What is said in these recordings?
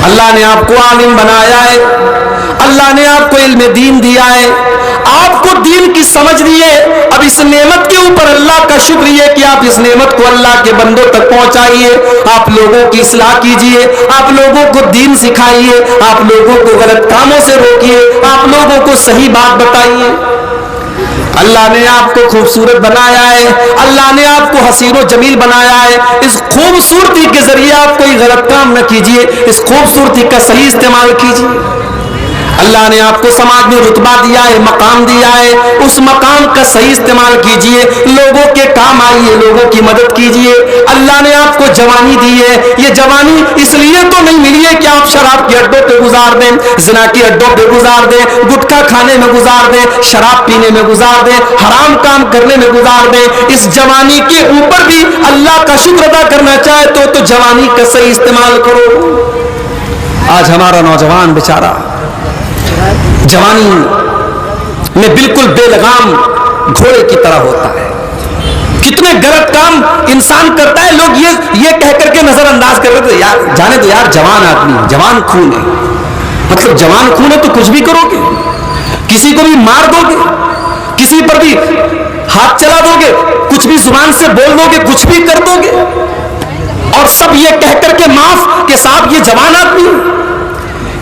اللہ نے آپ کو عالم بنایا ہے، اللہ نے آپ کو علم دین دیا ہے، آپ کو دین کی سمجھ دی ہے۔ اب اس نعمت کے اوپر اللہ کا شکریہ کہ آپ اس نعمت کو اللہ کے بندوں تک پہنچائیے، آپ لوگوں کی اصلاح کیجئے، آپ لوگوں کو دین سکھائیے، آپ لوگوں کو غلط کاموں سے روکیے، آپ لوگوں کو صحیح بات بتائیے۔ اللہ نے آپ کو خوبصورت بنایا ہے، اللہ نے آپ کو حسین و جمیل بنایا ہے۔ اس خوبصورتی کے ذریعے آپ کوئی غلط کام نہ کیجئے، اس خوبصورتی کا صحیح استعمال کیجئے۔ اللہ نے آپ کو سماج میں رتبہ دیا ہے، مقام دیا ہے، اس مقام کا صحیح استعمال کیجئے، لوگوں کے کام آئیے، لوگوں کی مدد کیجئے۔ اللہ نے آپ کو جوانی دی ہے، یہ جوانی اس لیے تو نہیں ملی ہے کہ آپ شراب کے اڈوں پہ گزار دیں، زنا کے اڈوں پہ گزار دیں، گٹکا کھانے میں گزار دیں، شراب پینے میں گزار دیں، حرام کام کرنے میں گزار دیں۔ اس جوانی کے اوپر بھی اللہ کا شکر ادا کرنا چاہے تو جوانی کا صحیح استعمال کرو۔ آج ہمارا نوجوان بیچارہ جوانی میں بالکل بے لگام گھوڑے کی طرح ہوتا ہے، کتنے غلط کام انسان کرتا ہے، لوگ یہ کہہ کر کے نظر انداز کر رہے تھے، جانے تو یار جوان آدمی ہے، جوان خون ہے، مطلب جوان خون ہے تو کچھ بھی کرو گے، کسی کو بھی مار دو گے، کسی پر بھی ہاتھ چلا دو گے، کچھ بھی زبان سے بول دو گے، کچھ بھی کر دو گے، اور سب یہ کہہ کر کے معاف کہ صاحب یہ جوان آدمی ہے۔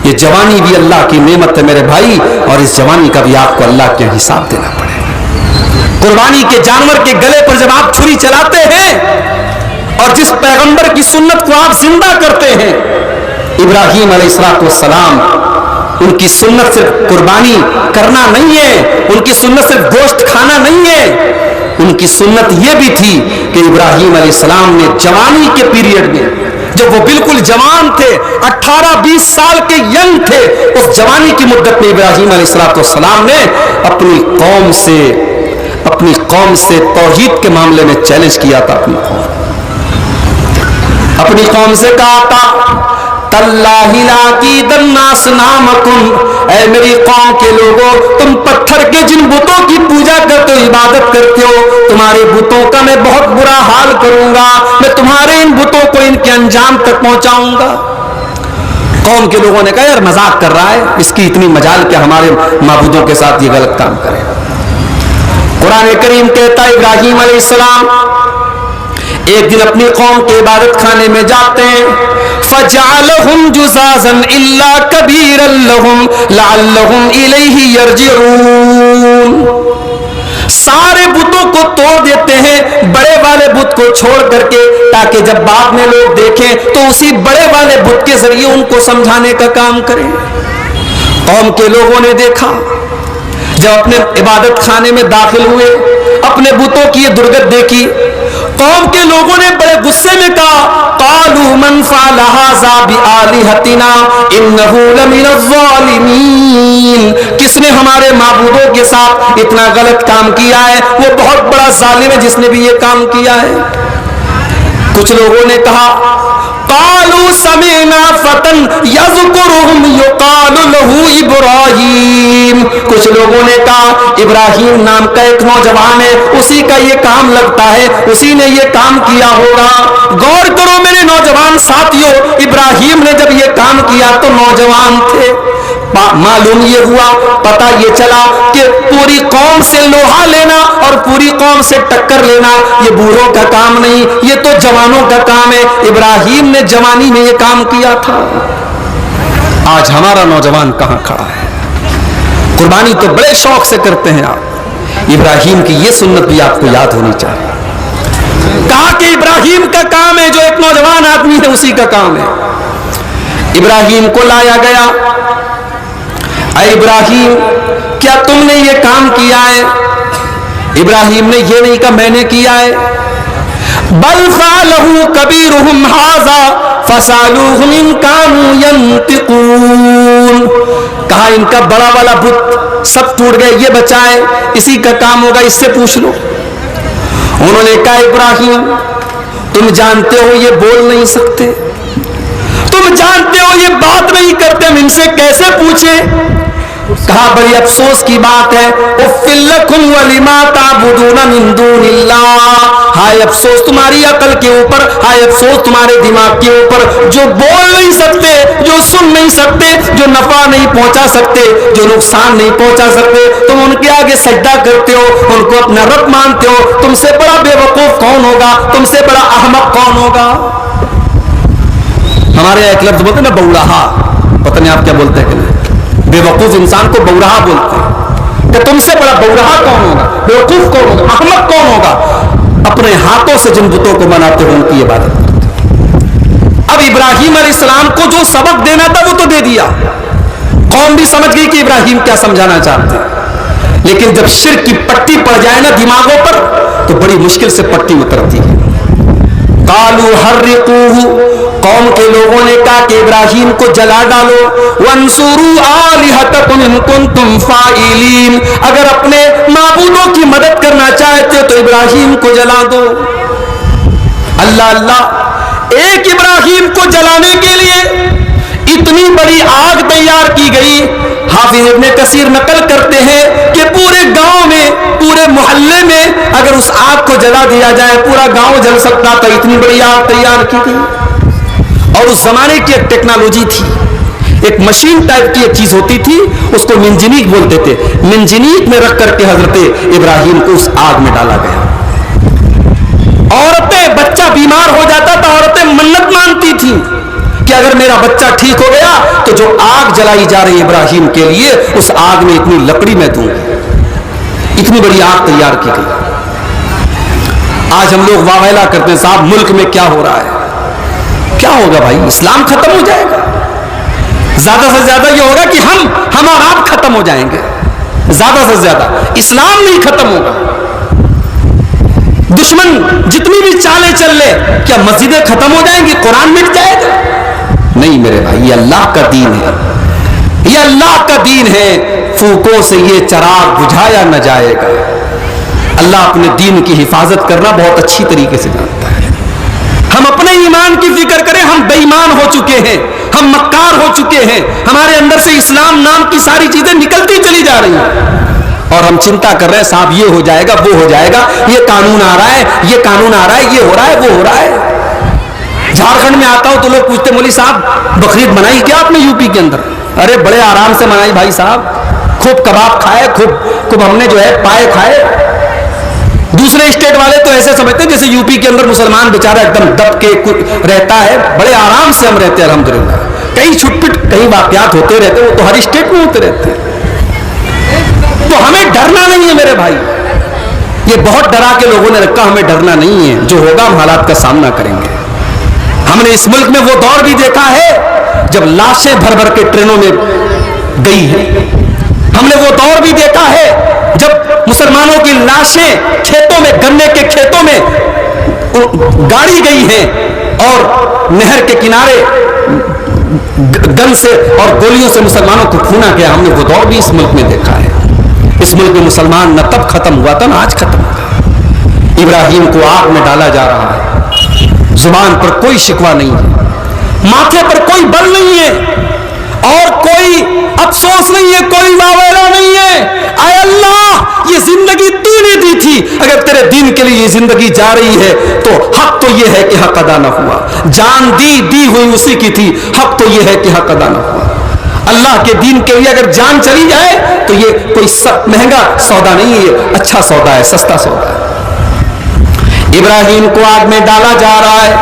یہ جوانی بھی اللہ کی نعمت ہے میرے بھائی، اور اس جوانی کا بھی آپ کو اللہ کے حساب دینا پڑے گا۔ قربانی کے جانور کے گلے پر جب آپ چھری چلاتے ہیں اور جس پیغمبر کی سنت کو آپ زندہ کرتے ہیں، ابراہیم علیہ السلام، ان کی سنت صرف قربانی کرنا نہیں ہے، ان کی سنت صرف گوشت کھانا نہیں ہے، ان کی سنت یہ بھی تھی کہ ابراہیم علیہ السلام نے جوانی کے پیریڈ میں، جب وہ بالکل جوان تھے، 18-20 سال کے ینگ تھے، اس جوانی کی مدت میں ابراہیم علیہ السلام نے اپنی قوم سے توحید کے معاملے میں چیلنج کیا تھا۔ اپنی قوم سے کہا تھا تاللہ لاکیدن اصنامکم، اے میری قوم کے لوگوں، تم پتھر کے جن بتوں کی پوجا کرتے ہو، عبادت کرتے ہو، تمہارے بتوں کا میں بہت برا حال کروں گا، میں تمہارے ان بتوں کو ان کے انجام تک پہنچاؤں گا۔ قوم کے لوگوں نے کہا یار مذاق کر رہا ہے، اس کی اتنی مجال کہ ہمارے معبودوں کے ساتھ یہ غلط کام کرے۔ قرآن کریم کہتا ہے ابراہیم علیہ السلام ایک دن اپنی قوم کے عبادت خانے میں جاتے ہیں، فَجَعَلَهُمْ جُزَازًا إِلَّا كَبِيرًا لَهُمْ لَعَلَّهُمْ إِلَيْهِ يَرْجِعُونَ، سارے بتوں کو توڑ دیتے ہیں بڑے والے بت کو چھوڑ کر کے، تاکہ جب بعد میں لوگ دیکھیں تو اسی بڑے والے بت کے ذریعے ان کو سمجھانے کا کام کریں۔ قوم کے لوگوں نے دیکھا، جب اپنے عبادت خانے میں داخل ہوئے، اپنے بتوں کی یہ درگت دیکھی، قوم کے لوگوں نے بڑے غصے میں کہا قالوا من فعل هذا بآلهتنا انه لمن الظالمین، کس نے ہمارے معبودوں کے ساتھ اتنا غلط کام کیا ہے، وہ بہت بڑا ظالم ہے جس نے بھی یہ کام کیا ہے۔ کچھ لوگوں نے کہا قالوا سمعنا فتى يذكرهم يقال له ابراہیم، کچھ لوگوں نے کہا ابراہیم نام کا ایک نوجوان ہے، اسی کا یہ کام لگتا ہے، اسی نے یہ کام کیا ہوگا۔ غور کرو میرے نوجوان ساتھیوں، ابراہیم نے جب یہ کام کیا تو نوجوان تھے۔ معلوم یہ ہوا، پتہ یہ چلا کہ پوری قوم سے لوہا لینا اور پوری قوم سے ٹکر لینا یہ بوڑھوں کا کام نہیں، یہ تو جوانوں کا کام ہے۔ ابراہیم نے جوانی میں یہ کام کیا تھا۔ آج ہمارا نوجوان کہاں کھڑا ہے؟ قربانی تو بڑے شوق سے کرتے ہیں آپ، ابراہیم کی یہ سنت بھی آپ کو یاد ہونی چاہیے۔ کہا کہ ابراہیم کا کام ہے، جو ایک نوجوان آدمی ہے اسی کا کام ہے۔ ابراہیم کو لایا گیا، اے ابراہیم کیا تم نے یہ کام کیا ہے؟ ابراہیم نے یہ نہیں کہا میں نے کیا ہے، بل فعلہ کبیرہم ھذا فسألوہم ان کانوا ینطقون، کہا ان کا بڑا والا بت سب ٹوٹ گئے، یہ بچا ہے، اسی کا کام ہوگا، اس سے پوچھ لو۔ انہوں نے کہا ابراہیم تم جانتے ہو یہ بول نہیں سکتے، تم جانتے ہو یہ بات نہیں کرتے، ہم ان سے کیسے پوچھیں؟ کہا بڑی افسوس کی بات ہے، اُفٍّ لَكُمْ وَلِمَا تَعْبُدُونَ مِن دُونِ اللَّهِ، ہائے افسوس تمہاری عقل کے اوپر، ہائے افسوس تمہارے دماغ کے اوپر، جو بول نہیں سکتے، جو جو سن نہیں سکتے, جو نفع نہیں پہنچا سکتے, جو نقصان نہیں پہنچا سکتے, تم ان کے آگے سجدہ کرتے ہو, ان کو اپنا رب مانتے ہو. تم سے بڑا بے وقوف کون ہوگا, تم سے بڑا احمق کون ہوگا؟ ہمارے یہاں ایک لفظ بولتے ہیں نا بوڑھا, پتہ نہیں آپ کیا بولتے ہیں کہ نہیں, بے وقوف انسان کو بوڑھا بولتے ہیں. کہ تم سے بڑا بوڑھا کون ہوگا, بے وقوف کون ہوگا, احمق کون ہوگا؟ اپنے ہاتھوں سے جن بتوں کو بناتے ہو ان کی عبادت کرتے. اب ابراہیم علیہ السلام کو جو سبق دینا تھا وہ تو دے دیا, قوم بھی سمجھ گئی کہ ابراہیم کیا سمجھانا چاہتے ہیں. لیکن جب شرک کی پٹی پڑ جائے نا دماغوں پر تو بڑی مشکل سے پٹی اترتی ہے. قالوا حرقوه, قوم کے لوگوں نے کہا کہ ابراہیم کو جلا ڈالو. وانصروا آلہتکم ان کنتم فاعلین, اگر اپنے معبودوں کی مدد کرنا چاہتے ہو تو ابراہیم کو جلا دو. اللہ اللہ, ایک ابراہیم کو جلانے کے لیے اتنی بڑی آگ تیار کی گئی. حافظ ابن کثیر نقل کرتے ہیں کہ پورے گاؤں میں, پورے محلے میں اگر اس آگ کو جلا دیا جائے پورا گاؤں جل سکتا تھا, اتنی بڑی آگ تیار کی گئی. اور اس زمانے کی ایک ٹیکنالوجی تھی, ایک مشین ٹائپ کی ایک چیز ہوتی تھی, اس کو منجنیق بولتے تھے. منجنیق میں رکھ کر کے حضرت ابراہیم کو اس آگ میں ڈالا گیا. عورتیں, بچہ بیمار ہو جاتا تھا, عورتیں منت مانتی تھیں کہ اگر میرا بچہ ٹھیک ہو گیا تو جو آگ جلائی جا رہی ہے ابراہیم کے لیے, اس آگ میں اتنی لکڑی میں دوں گی. اتنی بڑی آگ تیار کی گئی. آج ہم لوگ واویلا کرتے ہیں صاحب ملک میں کیا ہو رہا ہے, کیا ہوگا بھائی, اسلام ختم ہو جائے گا. زیادہ سے زیادہ یہ ہوگا کہ ہم اور آپ ختم ہو جائیں گے, زیادہ سے زیادہ. اسلام نہیں ختم ہوگا. دشمن جتنی بھی چالیں چل لے, کیا مسجدیں ختم ہو جائیں گی, قرآن مٹ جائے گا؟ نہیں میرے بھائی, یہ اللہ کا دین ہے, یہ اللہ کا دین ہے. پھوکوں سے یہ چراغ بجھایا نہ جائے گا. اللہ اپنے دین کی حفاظت کرنا بہت اچھی طریقے سے جانتا ہے. ہم اپنے ایمان کی فکر کریں, ہم بے ایمان ہو چکے ہیں, ہم مکار ہو چکے ہیں, ہمارے اندر سے اسلام نام کی ساری چیزیں نکلتی چلی جا رہی ہیں, اور ہم چنتا کر رہے ہیں صاحب یہ ہو جائے گا, وہ ہو جائے گا, یہ قانون آ رہا ہے, یہ قانون آ رہا ہے, یہ ہو رہا ہے, وہ ہو رہا ہے. جھارکھنڈ میں آتا ہوں تو لوگ پوچھتے مولوی صاحب بقرعید منائی کیا آپ نے یو پی کے اندر؟ ارے بڑے آرام سے منائی بھائی صاحب, خوب کباب کھائے, خوب ہم نے جو ہے پائے کھائے. دوسرے اسٹیٹ والے تو ایسے سمجھتے ہیں جیسے یو پی کے اندر مسلمان بیچارہ ایک دم دب کے رہتا ہے, بڑے آرام سے ہم رہتے ہیں الحمدللہ. کئی چھٹ پٹ کئی واقعات ہوتے رہتے ہیں, وہ تو ہر اسٹیٹ میں ہوتے رہتے ہیں. تو ہمیں ڈرنا نہیں ہے میرے بھائی, یہ بہت ڈرا کے لوگوں نے رکھا, ہمیں ڈرنا نہیں ہے. جو ہوگا ہم حالات کا سامنا کریں گے. ہم نے اس ملک میں وہ دور بھی دیکھا ہے جب لاشیں بھر بھر کے ٹرینوں میں گئی ہیں. ہم نے وہ دور بھی دیکھا ہے جب مسلمانوں کی لاشیں کھیتوں میں, گنے کے کھیتوں میں گاڑی گئی ہیں, اور نہر کے کنارے گن سے اور گولیوں سے مسلمانوں کو کھونا گیا. ہم نے وہ دور بھی اس ملک میں دیکھا ہے. اس ملک میں مسلمان نہ تب ختم ہوا تھا نہ آج ختم ہوگا. ابراہیم کو آگ میں ڈالا جا رہا ہے. زبان پر کوئی شکوہ نہیں ہے, ماتھے پر کوئی بل نہیں ہے, اور کوئی افسوس نہیں ہے, کوئی واویلا نہیں ہے. اے اللہ, یہ زندگی تو نے دی تھی, اگر تیرے دین کے لیے یہ زندگی جا رہی ہے تو حق تو یہ ہے کہ حق ادا نہ ہوا. جان دی ہوئی اسی کی تھی, حق تو یہ ہے کہ حق ادا نہ ہوا. اللہ کے دین کے لیے اگر جان چلی جائے تو یہ کوئی مہنگا سودا نہیں ہے, یہ اچھا سودا ہے, سستا سودا ہے. ابراہیم کو آگ میں ڈالا جا رہا ہے.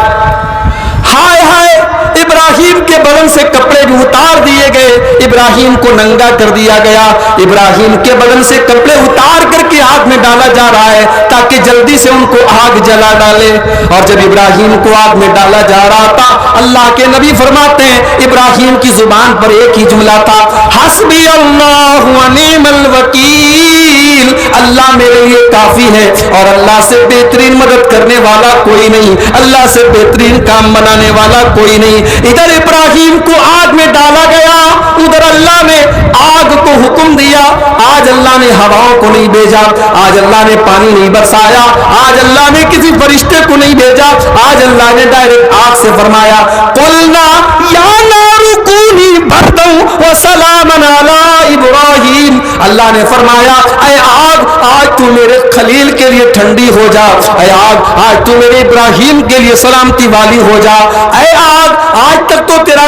ہائے ہائے, ابراہیم کے بدن سے کپڑے بھی اتار دیے گئے, ابراہیم کو ننگا کر دیا گیا. ابراہیم کے بدن سے کپڑے اتار کر کے آگ میں ڈالا جا رہا ہے تاکہ جلدی سے ان کو آگ جلا ڈالے. اور جب ابراہیم کو آگ میں ڈالا جا رہا تھا, اللہ کے نبی فرماتے ہیں ابراہیم کی زبان پر ایک ہی جملہ تھا, حسبی اللہ و نعم الوکیل, اللہ میرے لیے کافی ہے اور اللہ سے بہترین مدد کرنے والا کوئی نہیں, اللہ سے بہترین کام بنانے والا کوئی نہیں. ادھر ابراہیم کو آگ میں ڈالا گیا, ادھر اللہ نے آگ کو حکم دیا. آج اللہ نے ہواؤں کو نہیں بھیجا, آج اللہ نے پانی نہیں برسایا, آج اللہ نے کسی فرشتے کو نہیں بھیجا, آج اللہ نے ڈائریکٹ آگ سے فرمایا, قلنا یا نار کونی بردا وسلاما علی ابراہیم. اللہ نے فرمایا اے آگ, آج تو میرے خلیل کے لیے ٹھنڈی ہو جا, اے آگ آج تو میرے ابراہیم کے لیے سلامتی والی ہو جا, اے آگ آج تک تو تیرا